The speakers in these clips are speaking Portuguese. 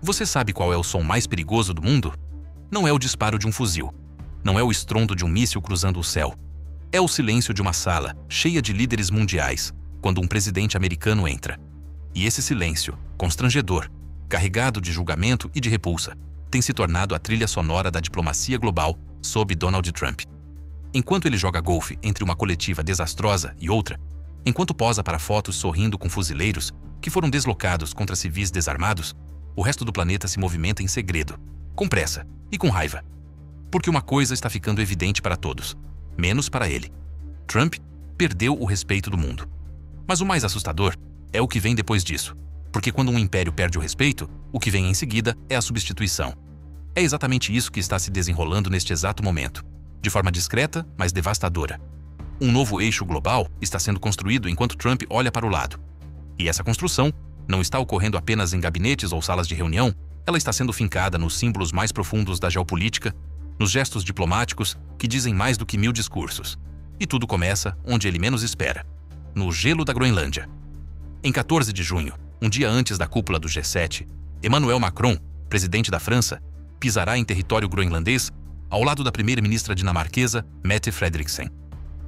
Você sabe qual é o som mais perigoso do mundo? Não é o disparo de um fuzil. Não é o estrondo de um míssil cruzando o céu. É o silêncio de uma sala cheia de líderes mundiais quando um presidente americano entra. E esse silêncio, constrangedor, carregado de julgamento e de repulsa, tem se tornado a trilha sonora da diplomacia global sob Donald Trump. Enquanto ele joga golfe entre uma coletiva desastrosa e outra, enquanto posa para fotos sorrindo com fuzileiros que foram deslocados contra civis desarmados, o resto do planeta se movimenta em segredo, com pressa e com raiva. Porque uma coisa está ficando evidente para todos, menos para ele. Trump perdeu o respeito do mundo. Mas o mais assustador é o que vem depois disso, porque quando um império perde o respeito, o que vem em seguida é a substituição. É exatamente isso que está se desenrolando neste exato momento, de forma discreta, mas devastadora. Um novo eixo global está sendo construído enquanto Trump olha para o lado. E essa construção não está ocorrendo apenas em gabinetes ou salas de reunião, ela está sendo fincada nos símbolos mais profundos da geopolítica, nos gestos diplomáticos que dizem mais do que 1000 discursos. E tudo começa onde ele menos espera, no gelo da Groenlândia. Em 14 de junho, um dia antes da cúpula do G7, Emmanuel Macron, presidente da França, pisará em território groenlandês ao lado da primeira-ministra dinamarquesa Mette Frederiksen.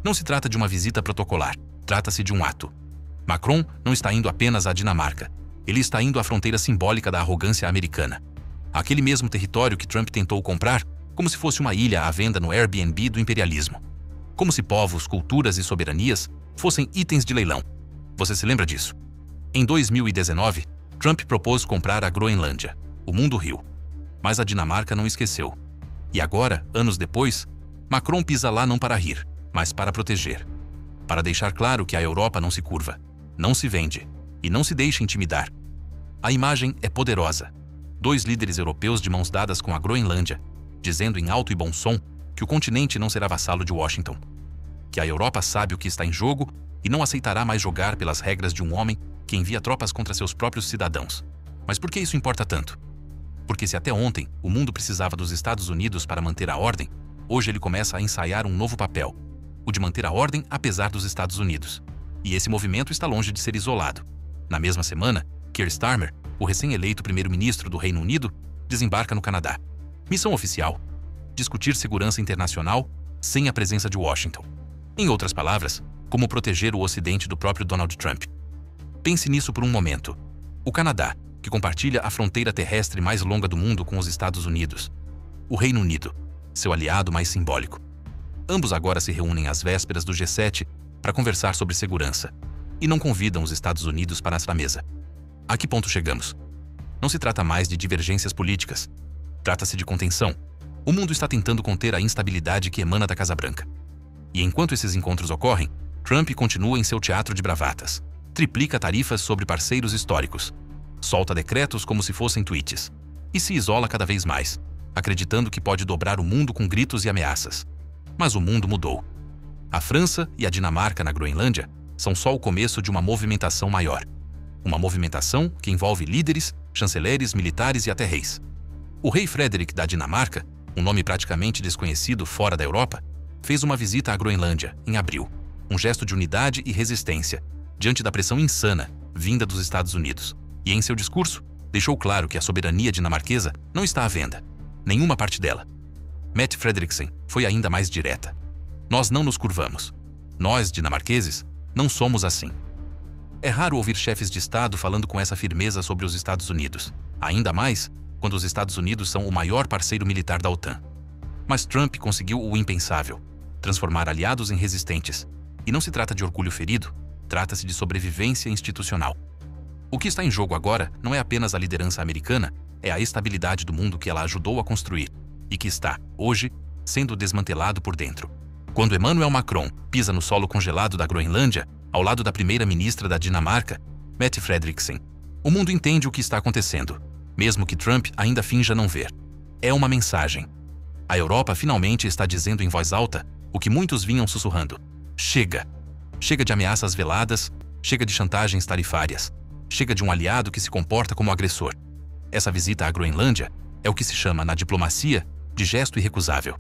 Não se trata de uma visita protocolar, trata-se de um ato. Macron não está indo apenas à Dinamarca, ele está indo à fronteira simbólica da arrogância americana. Aquele mesmo território que Trump tentou comprar como se fosse uma ilha à venda no Airbnb do imperialismo. Como se povos, culturas e soberanias fossem itens de leilão. Você se lembra disso? Em 2019, Trump propôs comprar a Groenlândia. O mundo riu. Mas a Dinamarca não esqueceu. E agora, anos depois, Macron pisa lá não para rir, mas para proteger. Para deixar claro que a Europa não se curva, não se vende e não se deixa intimidar. A imagem é poderosa. 2 líderes europeus de mãos dadas com a Groenlândia, dizendo em alto e bom som que o continente não será vassalo de Washington. Que a Europa sabe o que está em jogo e não aceitará mais jogar pelas regras de um homem que envia tropas contra seus próprios cidadãos. Mas por que isso importa tanto? Porque se até ontem o mundo precisava dos Estados Unidos para manter a ordem, hoje ele começa a ensaiar um novo papel, o de manter a ordem apesar dos Estados Unidos. E esse movimento está longe de ser isolado. Na mesma semana, Keir Starmer, o recém-eleito primeiro-ministro do Reino Unido, desembarca no Canadá. Missão oficial: discutir segurança internacional sem a presença de Washington. Em outras palavras, como proteger o Ocidente do próprio Donald Trump. Pense nisso por um momento. O Canadá, que compartilha a fronteira terrestre mais longa do mundo com os Estados Unidos. O Reino Unido, seu aliado mais simbólico. Ambos agora se reúnem às vésperas do G7 para conversar sobre segurança e não convidam os Estados Unidos para essa mesa. A que ponto chegamos? Não se trata mais de divergências políticas. Trata-se de contenção. O mundo está tentando conter a instabilidade que emana da Casa Branca. E enquanto esses encontros ocorrem, Trump continua em seu teatro de bravatas. Triplica tarifas sobre parceiros históricos. Solta decretos como se fossem tweets. E se isola cada vez mais, acreditando que pode dobrar o mundo com gritos e ameaças. Mas o mundo mudou. A França e a Dinamarca na Groenlândia são só o começo de uma movimentação maior. Uma movimentação que envolve líderes, chanceleres, militares e até reis. O rei Frederick da Dinamarca, um nome praticamente desconhecido fora da Europa, fez uma visita à Groenlândia em abril, um gesto de unidade e resistência diante da pressão insana vinda dos Estados Unidos. E em seu discurso, deixou claro que a soberania dinamarquesa não está à venda, nenhuma parte dela. Mette Frederiksen foi ainda mais direta. Nós não nos curvamos. Nós, dinamarqueses, não somos assim. É raro ouvir chefes de Estado falando com essa firmeza sobre os Estados Unidos, ainda mais quando os Estados Unidos são o maior parceiro militar da OTAN. Mas Trump conseguiu o impensável, transformar aliados em resistentes. E não se trata de orgulho ferido, trata-se de sobrevivência institucional. O que está em jogo agora não é apenas a liderança americana, é a estabilidade do mundo que ela ajudou a construir e que está, hoje, sendo desmantelado por dentro. Quando Emmanuel Macron pisa no solo congelado da Groenlândia, ao lado da primeira-ministra da Dinamarca, Mette Frederiksen, o mundo entende o que está acontecendo, mesmo que Trump ainda finja não ver. É uma mensagem. A Europa finalmente está dizendo em voz alta o que muitos vinham sussurrando. Chega! Chega de ameaças veladas, chega de chantagens tarifárias, chega de um aliado que se comporta como agressor. Essa visita à Groenlândia é o que se chama, na diplomacia, de gesto irrecusável.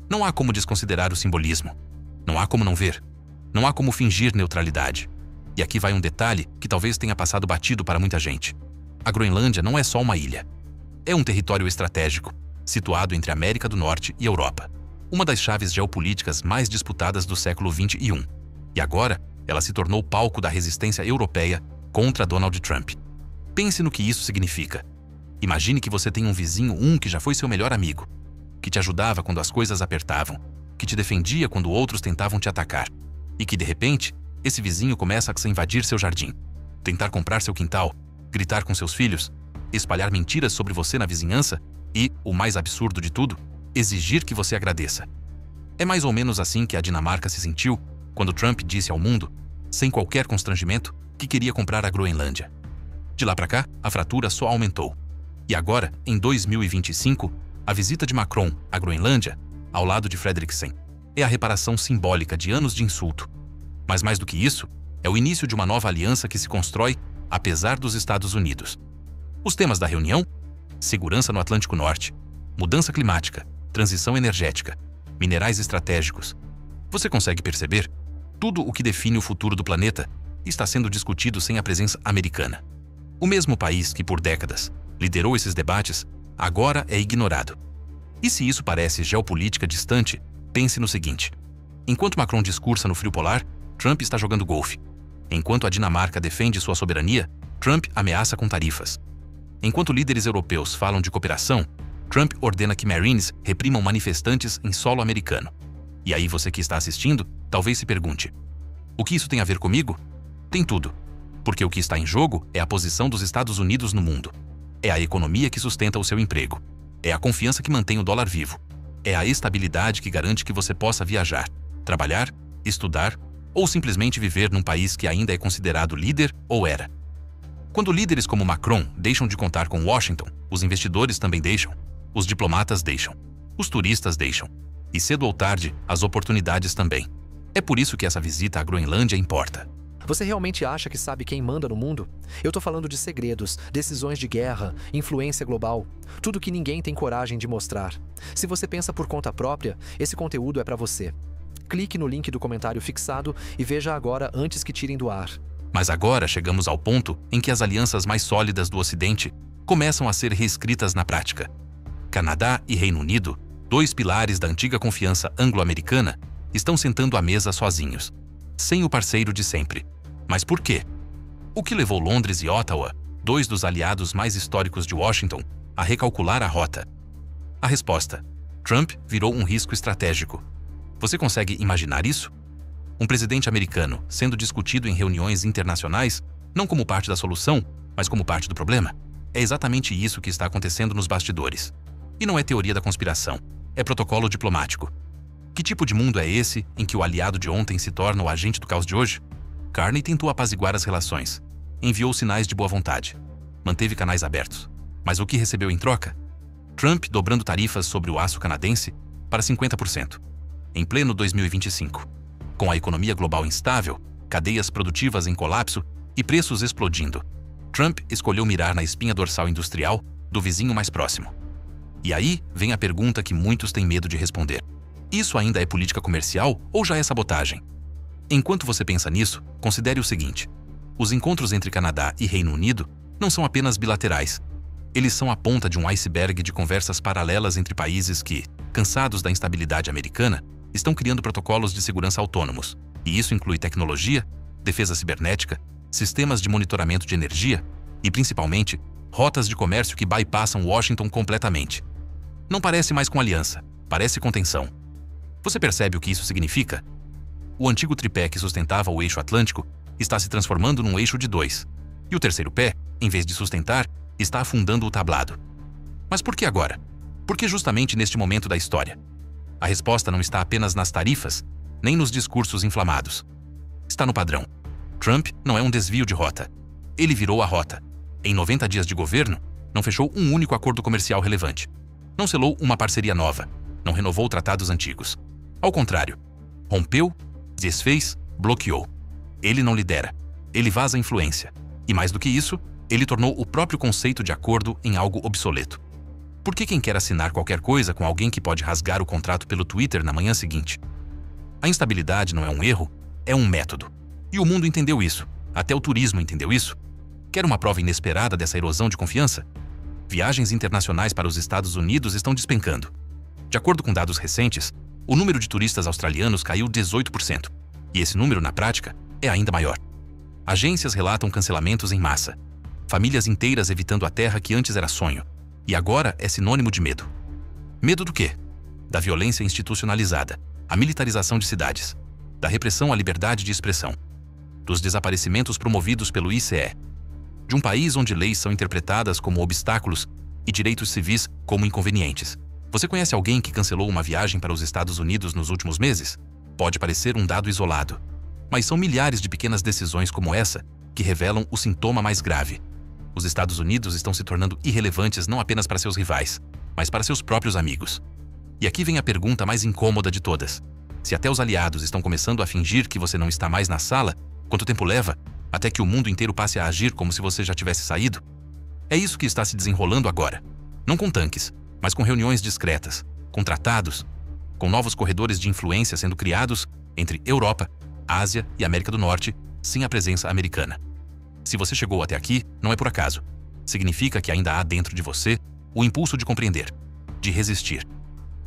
Não há como desconsiderar o simbolismo. Não há como não ver. Não há como fingir neutralidade. E aqui vai um detalhe que talvez tenha passado batido para muita gente. A Groenlândia não é só uma ilha. É um território estratégico, situado entre a América do Norte e Europa, uma das chaves geopolíticas mais disputadas do século XXI. E agora, ela se tornou palco da resistência europeia contra Donald Trump. Pense no que isso significa. Imagine que você tem um vizinho que já foi seu melhor amigo, que te ajudava quando as coisas apertavam, que te defendia quando outros tentavam te atacar, e que, de repente, esse vizinho começa a invadir seu jardim, tentar comprar seu quintal, gritar com seus filhos, espalhar mentiras sobre você na vizinhança e, o mais absurdo de tudo, exigir que você agradeça. É mais ou menos assim que a Dinamarca se sentiu quando Trump disse ao mundo, sem qualquer constrangimento, que queria comprar a Groenlândia. De lá para cá, a fratura só aumentou. E agora, em 2025, a visita de Macron à Groenlândia, ao lado de Frederiksen, é a reparação simbólica de anos de insulto. Mas mais do que isso, é o início de uma nova aliança que se constrói apesar dos Estados Unidos. Os temas da reunião: segurança no Atlântico Norte, mudança climática, transição energética, minerais estratégicos. Você consegue perceber? Tudo o que define o futuro do planeta está sendo discutido sem a presença americana. O mesmo país que, por décadas, liderou esses debates, agora é ignorado. E se isso parece geopolítica distante, pense no seguinte: enquanto Macron discursa no frio polar, Trump está jogando golfe. Enquanto a Dinamarca defende sua soberania, Trump ameaça com tarifas. Enquanto líderes europeus falam de cooperação, Trump ordena que Marines reprimam manifestantes em solo americano. E aí você que está assistindo, talvez se pergunte: o que isso tem a ver comigo? Tem tudo. Porque o que está em jogo é a posição dos Estados Unidos no mundo. É a economia que sustenta o seu emprego. É a confiança que mantém o dólar vivo. É a estabilidade que garante que você possa viajar, trabalhar, estudar ou simplesmente viver num país que ainda é considerado líder ou era. Quando líderes como Macron deixam de contar com Washington, os investidores também deixam, os diplomatas deixam, os turistas deixam, e cedo ou tarde, as oportunidades também. É por isso que essa visita à Groenlândia importa. Você realmente acha que sabe quem manda no mundo? Eu tô falando de segredos, decisões de guerra, influência global, tudo que ninguém tem coragem de mostrar. Se você pensa por conta própria, esse conteúdo é para você. Clique no link do comentário fixado e veja agora antes que tirem do ar. Mas agora chegamos ao ponto em que as alianças mais sólidas do Ocidente começam a ser reescritas na prática. Canadá e Reino Unido, dois pilares da antiga confiança anglo-americana, estão sentando à mesa sozinhos, sem o parceiro de sempre. Mas por quê? O que levou Londres e Ottawa, dois dos aliados mais históricos de Washington, a recalcular a rota? A resposta: Trump virou um risco estratégico. Você consegue imaginar isso? Um presidente americano sendo discutido em reuniões internacionais, não como parte da solução, mas como parte do problema? É exatamente isso que está acontecendo nos bastidores. E não é teoria da conspiração, é protocolo diplomático. Que tipo de mundo é esse em que o aliado de ontem se torna o agente do caos de hoje? Carney tentou apaziguar as relações, enviou sinais de boa vontade, manteve canais abertos. Mas o que recebeu em troca? Trump dobrando tarifas sobre o aço canadense para 50%, em pleno 2025. Com a economia global instável, cadeias produtivas em colapso e preços explodindo, Trump escolheu mirar na espinha dorsal industrial do vizinho mais próximo. E aí vem a pergunta que muitos têm medo de responder: isso ainda é política comercial ou já é sabotagem? Enquanto você pensa nisso, considere o seguinte: os encontros entre Canadá e Reino Unido não são apenas bilaterais. Eles são a ponta de um iceberg de conversas paralelas entre países que, cansados da instabilidade americana, estão criando protocolos de segurança autônomos. E isso inclui tecnologia, defesa cibernética, sistemas de monitoramento de energia e, principalmente, rotas de comércio que bypassam Washington completamente. Não parece mais com aliança, parece com tensão. Você percebe o que isso significa? O antigo tripé que sustentava o eixo atlântico está se transformando num eixo de dois. E o terceiro pé, em vez de sustentar, está afundando o tablado. Mas por que agora? Por que justamente neste momento da história? A resposta não está apenas nas tarifas, nem nos discursos inflamados. Está no padrão. Trump não é um desvio de rota. Ele virou a rota. Em 90 dias de governo, não fechou um único acordo comercial relevante. Não selou uma parceria nova. Não renovou tratados antigos. Ao contrário, rompeu, desfez, bloqueou. Ele não lidera. Ele vaza influência. E mais do que isso, ele tornou o próprio conceito de acordo em algo obsoleto. Por que quem quer assinar qualquer coisa com alguém que pode rasgar o contrato pelo Twitter na manhã seguinte? A instabilidade não é um erro, é um método. E o mundo entendeu isso. Até o turismo entendeu isso. Quer uma prova inesperada dessa erosão de confiança? Viagens internacionais para os Estados Unidos estão despencando. De acordo com dados recentes, o número de turistas australianos caiu 18%. E esse número, na prática, é ainda maior. Agências relatam cancelamentos em massa. Famílias inteiras evitando a terra que antes era sonho. E agora é sinônimo de medo. Medo do quê? Da violência institucionalizada, a militarização de cidades, da repressão à liberdade de expressão, dos desaparecimentos promovidos pelo ICE, de um país onde leis são interpretadas como obstáculos e direitos civis como inconvenientes. Você conhece alguém que cancelou uma viagem para os Estados Unidos nos últimos meses? Pode parecer um dado isolado, mas são milhares de pequenas decisões como essa que revelam o sintoma mais grave. Os Estados Unidos estão se tornando irrelevantes não apenas para seus rivais, mas para seus próprios amigos. E aqui vem a pergunta mais incômoda de todas. Se até os aliados estão começando a fingir que você não está mais na sala, quanto tempo leva até que o mundo inteiro passe a agir como se você já tivesse saído? É isso que está se desenrolando agora. Não com tanques, mas com reuniões discretas, com tratados, com novos corredores de influência sendo criados entre Europa, Ásia e América do Norte, sem a presença americana. Se você chegou até aqui, não é por acaso. Significa que ainda há dentro de você o impulso de compreender, de resistir.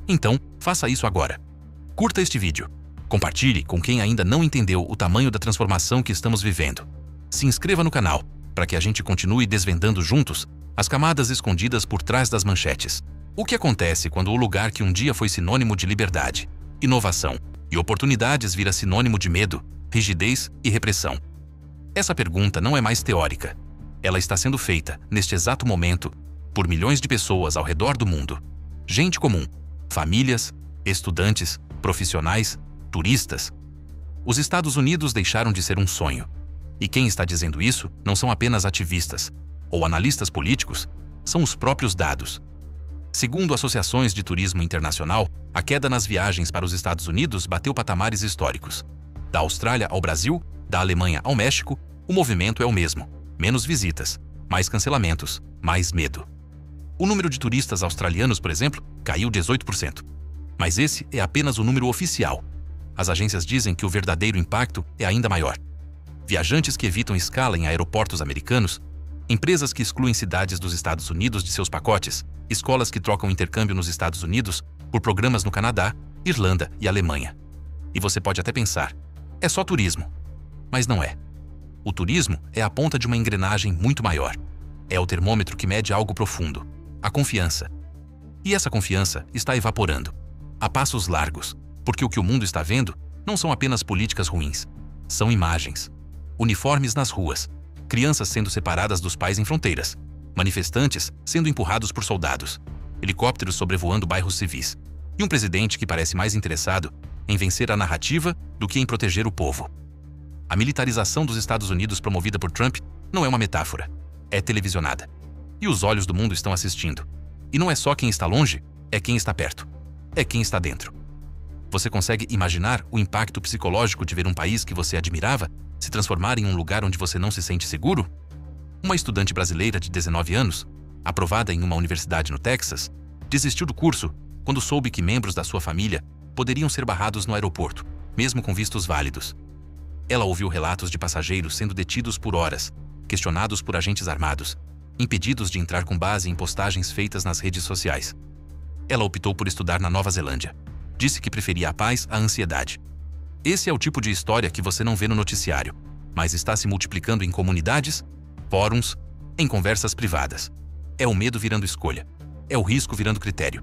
Então, faça isso agora. Curta este vídeo. Compartilhe com quem ainda não entendeu o tamanho da transformação que estamos vivendo. Se inscreva no canal, para que a gente continue desvendando juntos as camadas escondidas por trás das manchetes. O que acontece quando o lugar que um dia foi sinônimo de liberdade, inovação e oportunidades vira sinônimo de medo, rigidez e repressão? Essa pergunta não é mais teórica. Ela está sendo feita, neste exato momento, por milhões de pessoas ao redor do mundo. Gente comum, famílias, estudantes, profissionais, turistas. Os Estados Unidos deixaram de ser um sonho. E quem está dizendo isso não são apenas ativistas ou analistas políticos, são os próprios dados. Segundo associações de turismo internacional, a queda nas viagens para os Estados Unidos bateu patamares históricos. Da Austrália ao Brasil, da Alemanha ao México, o movimento é o mesmo. Menos visitas, mais cancelamentos, mais medo. O número de turistas australianos, por exemplo, caiu 18%. Mas esse é apenas o número oficial. As agências dizem que o verdadeiro impacto é ainda maior. Viajantes que evitam escala em aeroportos americanos, empresas que excluem cidades dos Estados Unidos de seus pacotes, escolas que trocam intercâmbio nos Estados Unidos por programas no Canadá, Irlanda e Alemanha. E você pode até pensar, é só turismo. Mas não é. O turismo é a ponta de uma engrenagem muito maior. É o termômetro que mede algo profundo, a confiança. E essa confiança está evaporando, a passos largos, porque o que o mundo está vendo não são apenas políticas ruins, são imagens. Uniformes nas ruas, crianças sendo separadas dos pais em fronteiras, manifestantes sendo empurrados por soldados, helicópteros sobrevoando bairros civis, e um presidente que parece mais interessado em vencer a narrativa do que em proteger o povo. A militarização dos Estados Unidos promovida por Trump não é uma metáfora, é televisionada. E os olhos do mundo estão assistindo. E não é só quem está longe, é quem está perto, é quem está dentro. Você consegue imaginar o impacto psicológico de ver um país que você admirava se transformar em um lugar onde você não se sente seguro? Uma estudante brasileira de 19 anos, aprovada em uma universidade no Texas, desistiu do curso quando soube que membros da sua família poderiam ser barrados no aeroporto, mesmo com vistos válidos. Ela ouviu relatos de passageiros sendo detidos por horas, questionados por agentes armados, impedidos de entrar com base em postagens feitas nas redes sociais. Ela optou por estudar na Nova Zelândia. Disse que preferia a paz à ansiedade. Esse é o tipo de história que você não vê no noticiário, mas está se multiplicando em comunidades, fóruns, em conversas privadas. É o medo virando escolha. É o risco virando critério.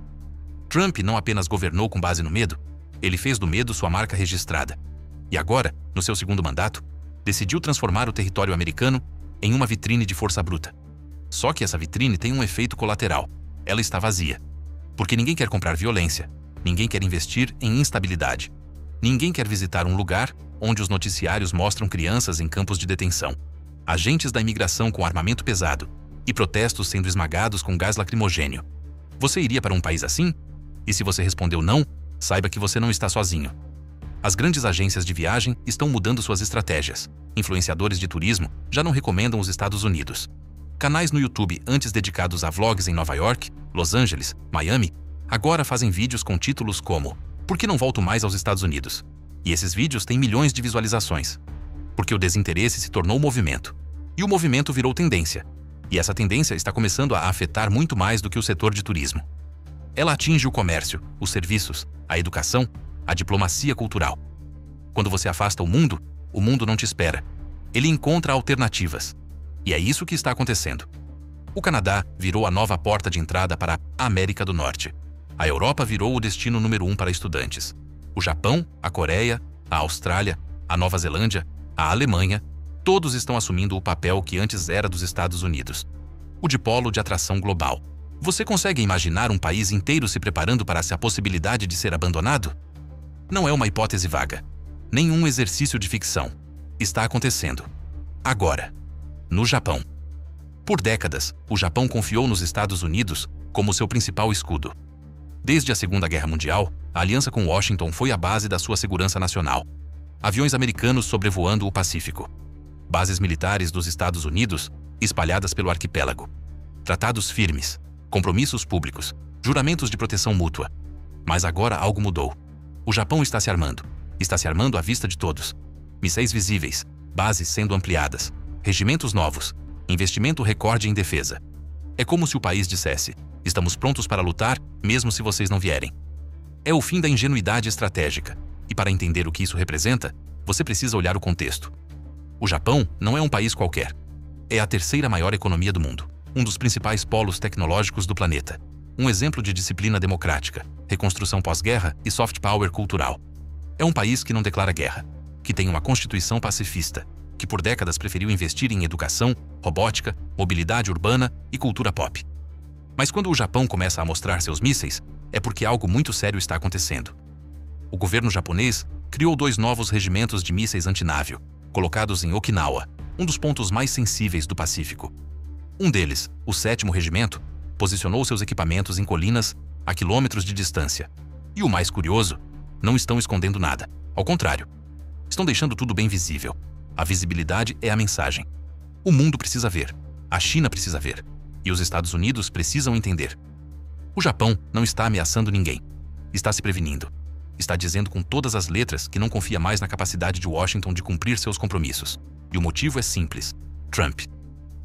Trump não apenas governou com base no medo, ele fez do medo sua marca registrada. E agora, no seu segundo mandato, decidiu transformar o território americano em uma vitrine de força bruta. Só que essa vitrine tem um efeito colateral. Ela está vazia. Porque ninguém quer comprar violência, ninguém quer investir em instabilidade. Ninguém quer visitar um lugar onde os noticiários mostram crianças em campos de detenção, agentes da imigração com armamento pesado e protestos sendo esmagados com gás lacrimogênio. Você iria para um país assim? E se você respondeu não, saiba que você não está sozinho. As grandes agências de viagem estão mudando suas estratégias. Influenciadores de turismo já não recomendam os Estados Unidos. Canais no YouTube antes dedicados a vlogs em Nova York, Los Angeles, Miami, agora fazem vídeos com títulos como "Por que não volto mais aos Estados Unidos?" E esses vídeos têm milhões de visualizações. Porque o desinteresse se tornou movimento. E o movimento virou tendência. E essa tendência está começando a afetar muito mais do que o setor de turismo. Ela atinge o comércio, os serviços, a educação, a diplomacia cultural. Quando você afasta o mundo não te espera. Ele encontra alternativas. E é isso que está acontecendo. O Canadá virou a nova porta de entrada para a América do Norte. A Europa virou o destino número 1 para estudantes. O Japão, a Coreia, a Austrália, a Nova Zelândia, a Alemanha, todos estão assumindo o papel que antes era dos Estados Unidos. O de polo de atração global. Você consegue imaginar um país inteiro se preparando para essa possibilidade de ser abandonado? Não é uma hipótese vaga. Nenhum exercício de ficção. Está acontecendo. Agora. No Japão. Por décadas, o Japão confiou nos Estados Unidos como seu principal escudo. Desde a Segunda Guerra Mundial, a aliança com Washington foi a base da sua segurança nacional. Aviões americanos sobrevoando o Pacífico. Bases militares dos Estados Unidos espalhadas pelo arquipélago. Tratados firmes, compromissos públicos, juramentos de proteção mútua. Mas agora algo mudou. O Japão está se armando. Está se armando à vista de todos. Mísseis visíveis, bases sendo ampliadas, regimentos novos, investimento recorde em defesa. É como se o país dissesse: estamos prontos para lutar, mesmo se vocês não vierem. É o fim da ingenuidade estratégica. E para entender o que isso representa, você precisa olhar o contexto. O Japão não é um país qualquer. É a terceira maior economia do mundo, um dos principais polos tecnológicos do planeta, um exemplo de disciplina democrática, reconstrução pós-guerra e soft power cultural. É um país que não declara guerra, que tem uma constituição pacifista, que por décadas preferiu investir em educação, robótica, mobilidade urbana e cultura pop. Mas quando o Japão começa a mostrar seus mísseis, é porque algo muito sério está acontecendo. O governo japonês criou 2 novos regimentos de mísseis antinável, colocados em Okinawa, um dos pontos mais sensíveis do Pacífico. Um deles, o 7º Regimento, posicionou seus equipamentos em colinas a quilômetros de distância. E o mais curioso, não estão escondendo nada. Ao contrário, estão deixando tudo bem visível. A visibilidade é a mensagem. O mundo precisa ver. A China precisa ver. E os Estados Unidos precisam entender. O Japão não está ameaçando ninguém. Está se prevenindo. Está dizendo com todas as letras que não confia mais na capacidade de Washington de cumprir seus compromissos. E o motivo é simples: Trump.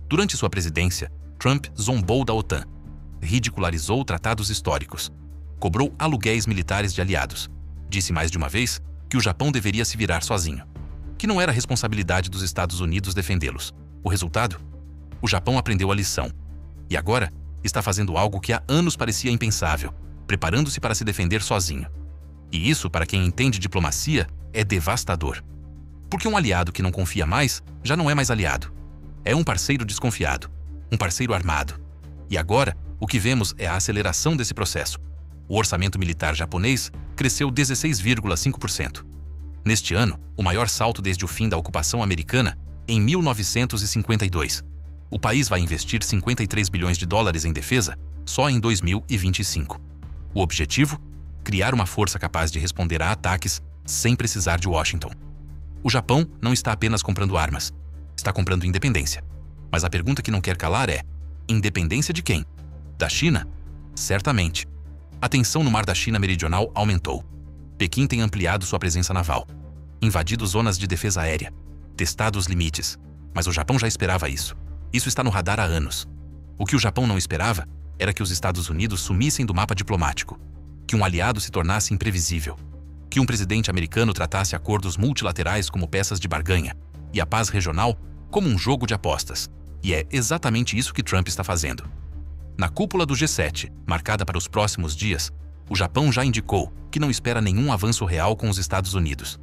Durante sua presidência, Trump zombou da OTAN, ridicularizou tratados históricos, cobrou aluguéis militares de aliados, disse mais de uma vez que o Japão deveria se virar sozinho, que não era responsabilidade dos Estados Unidos defendê-los. O resultado? O Japão aprendeu a lição. E agora está fazendo algo que há anos parecia impensável, preparando-se para se defender sozinho. E isso, para quem entende diplomacia, é devastador. Porque um aliado que não confia mais, já não é mais aliado. É um parceiro desconfiado, um parceiro armado. E agora, o que vemos é a aceleração desse processo. O orçamento militar japonês cresceu 16,5%. Neste ano, o maior salto desde o fim da ocupação americana, em 1952. O país vai investir 53 bilhões de dólares em defesa só em 2025. O objetivo? Criar uma força capaz de responder a ataques sem precisar de Washington. O Japão não está apenas comprando armas, está comprando independência. Mas a pergunta que não quer calar é: independência de quem? Da China? Certamente. A tensão no mar da China Meridional aumentou. Pequim tem ampliado sua presença naval, invadido zonas de defesa aérea, testado os limites. Mas o Japão já esperava isso. Isso está no radar há anos. O que o Japão não esperava era que os Estados Unidos sumissem do mapa diplomático, que um aliado se tornasse imprevisível, que um presidente americano tratasse acordos multilaterais como peças de barganha e a paz regional como um jogo de apostas. E é exatamente isso que Trump está fazendo. Na cúpula do G7, marcada para os próximos dias, o Japão já indicou que não espera nenhum avanço real com os Estados Unidos.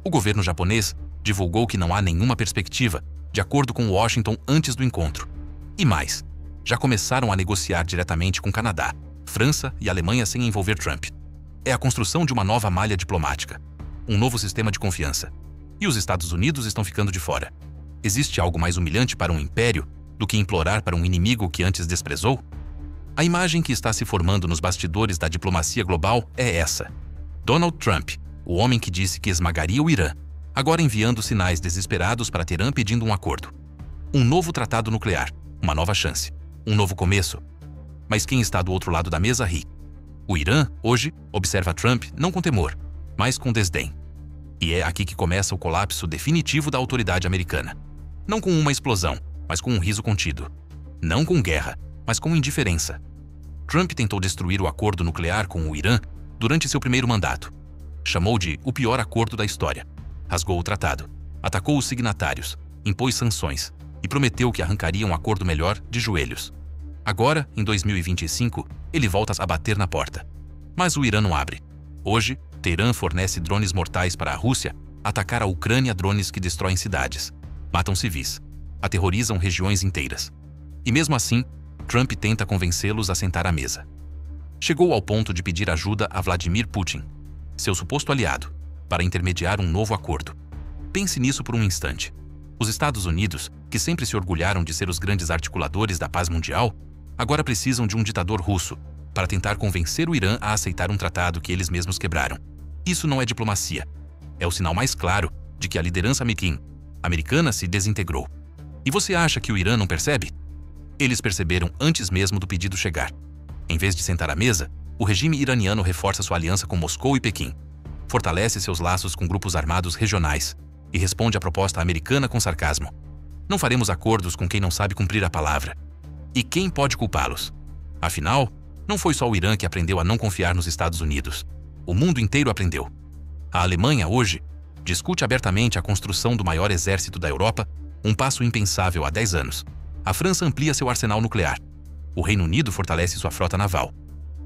O governo japonês divulgou que não há nenhuma perspectiva de acordo com Washington antes do encontro. E mais, já começaram a negociar diretamente com Canadá, França e Alemanha sem envolver Trump. É a construção de uma nova malha diplomática, um novo sistema de confiança. E os Estados Unidos estão ficando de fora. Existe algo mais humilhante para um império do que implorar para um inimigo que antes desprezou? A imagem que está se formando nos bastidores da diplomacia global é essa. Donald Trump, o homem que disse que esmagaria o Irã, agora enviando sinais desesperados para Teherã pedindo um acordo. Um novo tratado nuclear, uma nova chance, um novo começo. Mas quem está do outro lado da mesa ri. O Irã, hoje, observa Trump não com temor, mas com desdém. E é aqui que começa o colapso definitivo da autoridade americana. Não com uma explosão, mas com um riso contido. Não com guerra, mas com indiferença. Trump tentou destruir o acordo nuclear com o Irã durante seu primeiro mandato. Chamou de o pior acordo da história. Rasgou o tratado, atacou os signatários, impôs sanções e prometeu que arrancaria um acordo melhor de joelhos. Agora, em 2025, ele volta a bater na porta. Mas o Irã não abre. Hoje, Teherã fornece drones mortais para a Rússia atacar a Ucrânia, drones que destroem cidades, matam civis, aterrorizam regiões inteiras. E mesmo assim, Trump tenta convencê-los a sentar à mesa. Chegou ao ponto de pedir ajuda a Vladimir Putin, seu suposto aliado, para intermediar um novo acordo. Pense nisso por um instante. Os Estados Unidos, que sempre se orgulharam de ser os grandes articuladores da paz mundial, agora precisam de um ditador russo para tentar convencer o Irã a aceitar um tratado que eles mesmos quebraram. Isso não é diplomacia. É o sinal mais claro de que a liderança americana se desintegrou. E você acha que o Irã não percebe? Eles perceberam antes mesmo do pedido chegar. Em vez de sentar à mesa, o regime iraniano reforça sua aliança com Moscou e Pequim, fortalece seus laços com grupos armados regionais e responde à proposta americana com sarcasmo. Não faremos acordos com quem não sabe cumprir a palavra. E quem pode culpá-los? Afinal, não foi só o Irã que aprendeu a não confiar nos Estados Unidos. O mundo inteiro aprendeu. A Alemanha, hoje, discute abertamente a construção do maior exército da Europa, um passo impensável há 10 anos. A França amplia seu arsenal nuclear. O Reino Unido fortalece sua frota naval.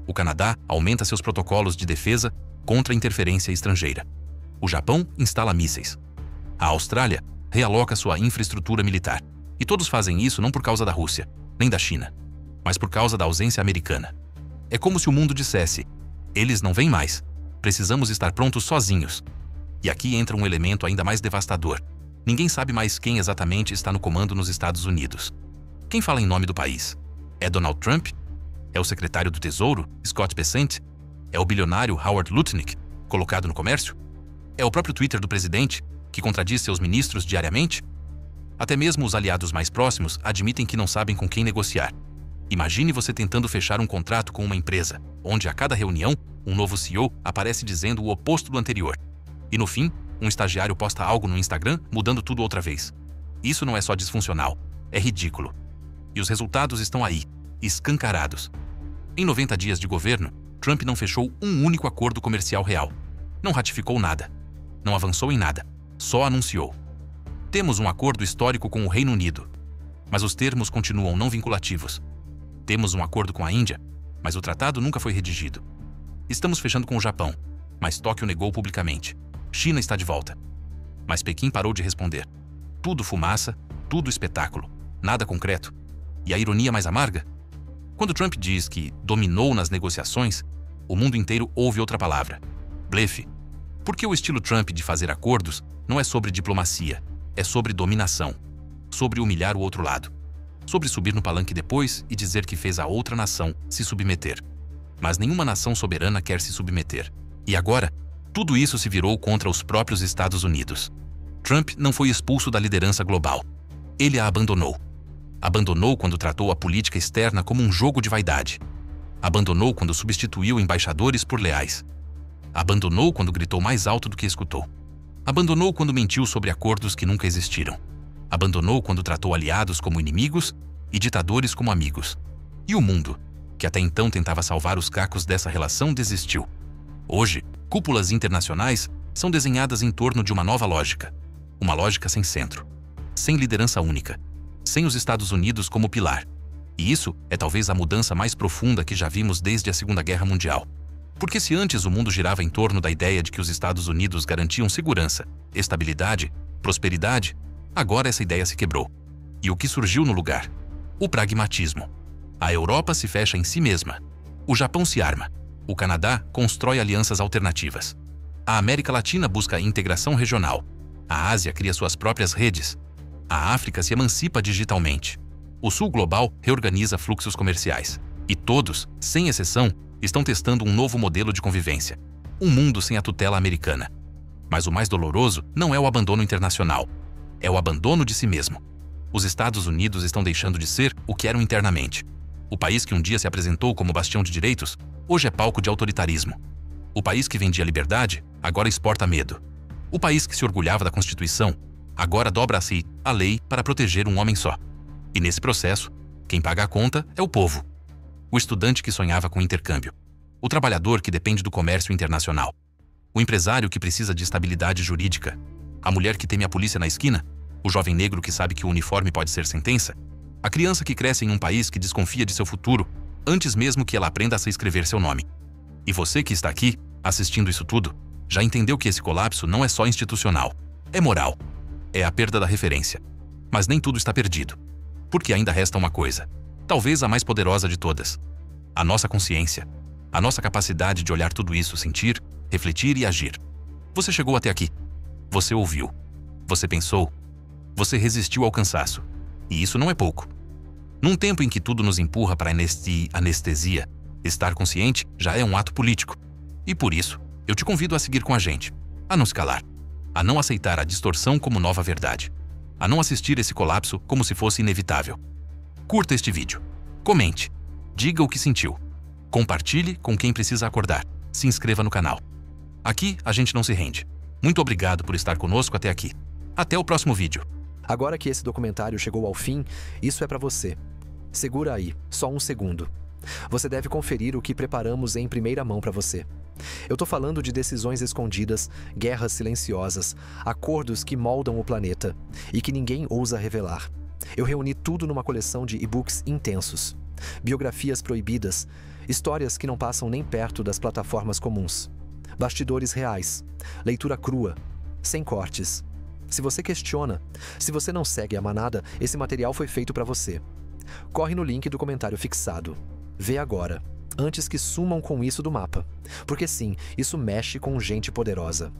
O Canadá aumenta seus protocolos de defesa contra a interferência estrangeira. O Japão instala mísseis. A Austrália realoca sua infraestrutura militar. E todos fazem isso não por causa da Rússia, nem da China, mas por causa da ausência americana. É como se o mundo dissesse: eles não vêm mais. Precisamos estar prontos sozinhos. E aqui entra um elemento ainda mais devastador. Ninguém sabe mais quem exatamente está no comando nos Estados Unidos. Quem fala em nome do país? É Donald Trump? É o secretário do Tesouro, Scott Bessent? É o bilionário Howard Lutnick, colocado no comércio? É o próprio Twitter do presidente, que contradiz seus ministros diariamente? Até mesmo os aliados mais próximos admitem que não sabem com quem negociar. Imagine você tentando fechar um contrato com uma empresa, onde a cada reunião, um novo CEO aparece dizendo o oposto do anterior. E no fim, um estagiário posta algo no Instagram mudando tudo outra vez. Isso não é só disfuncional, é ridículo. E os resultados estão aí, escancarados. Em 90 dias de governo, Trump não fechou um único acordo comercial real. Não ratificou nada. Não avançou em nada. Só anunciou. Temos um acordo histórico com o Reino Unido, mas os termos continuam não vinculativos. Temos um acordo com a Índia, mas o tratado nunca foi redigido. Estamos fechando com o Japão, mas Tóquio negou publicamente. China está de volta. Mas Pequim parou de responder. Tudo fumaça, tudo espetáculo, nada concreto. E a ironia mais amarga? Quando Trump diz que dominou nas negociações, o mundo inteiro ouve outra palavra: blefe. Porque o estilo Trump de fazer acordos não é sobre diplomacia, é sobre dominação, sobre humilhar o outro lado, sobre subir no palanque depois e dizer que fez a outra nação se submeter. Mas nenhuma nação soberana quer se submeter. E agora, tudo isso se virou contra os próprios Estados Unidos. Trump não foi expulso da liderança global. Ele a abandonou. Abandonou quando tratou a política externa como um jogo de vaidade. Abandonou quando substituiu embaixadores por leais. Abandonou quando gritou mais alto do que escutou. Abandonou quando mentiu sobre acordos que nunca existiram. Abandonou quando tratou aliados como inimigos e ditadores como amigos. E o mundo, que até então tentava salvar os cacos dessa relação, desistiu. Hoje, cúpulas internacionais são desenhadas em torno de uma nova lógica. Uma lógica sem centro, sem liderança única, sem os Estados Unidos como pilar. E isso é talvez a mudança mais profunda que já vimos desde a Segunda Guerra Mundial. Porque se antes o mundo girava em torno da ideia de que os Estados Unidos garantiam segurança, estabilidade, prosperidade, agora essa ideia se quebrou. E o que surgiu no lugar? O pragmatismo. A Europa se fecha em si mesma. O Japão se arma. O Canadá constrói alianças alternativas. A América Latina busca integração regional. A Ásia cria suas próprias redes. A África se emancipa digitalmente. O Sul global reorganiza fluxos comerciais. E todos, sem exceção, estão testando um novo modelo de convivência. Um mundo sem a tutela americana. Mas o mais doloroso não é o abandono internacional. É o abandono de si mesmo. Os Estados Unidos estão deixando de ser o que eram internamente. O país que um dia se apresentou como bastião de direitos, hoje é palco de autoritarismo. O país que vendia liberdade, agora exporta medo. O país que se orgulhava da Constituição, agora dobra-se a lei para proteger um homem só. E nesse processo, Quem paga a conta é o povo. O estudante que sonhava com intercâmbio. O trabalhador que depende do comércio internacional. O empresário que precisa de estabilidade jurídica. A mulher que teme a polícia na esquina. O jovem negro que sabe que o uniforme pode ser sentença. A criança que cresce em um país que desconfia de seu futuro antes mesmo que ela aprenda a se escrever seu nome. E você que está aqui, assistindo isso tudo, já entendeu que esse colapso não é só institucional. É moral. É a perda da referência. Mas nem tudo está perdido. Porque ainda resta uma coisa. Talvez a mais poderosa de todas. A nossa consciência. A nossa capacidade de olhar tudo isso, sentir, refletir e agir. Você chegou até aqui. Você ouviu. Você pensou. Você resistiu ao cansaço. E isso não é pouco. Num tempo em que tudo nos empurra para a anestesia, estar consciente já é um ato político. E por isso, eu te convido a seguir com a gente. A não se calar. A não aceitar a distorção como nova verdade. A não assistir esse colapso como se fosse inevitável. Curta este vídeo. Comente. Diga o que sentiu. Compartilhe com quem precisa acordar. Se inscreva no canal. Aqui a gente não se rende. Muito obrigado por estar conosco até aqui. Até o próximo vídeo. Agora que esse documentário chegou ao fim, isso é para você. Segura aí, só um segundo. Você deve conferir o que preparamos em primeira mão para você. Eu tô falando de decisões escondidas, guerras silenciosas, acordos que moldam o planeta e que ninguém ousa revelar. Eu reuni tudo numa coleção de e-books intensos. Biografias proibidas, histórias que não passam nem perto das plataformas comuns. Bastidores reais, leitura crua, sem cortes. Se você questiona, se você não segue a manada, esse material foi feito para você. Corre no link do comentário fixado. Vê agora, antes que sumam com isso do mapa. Porque sim, isso mexe com gente poderosa.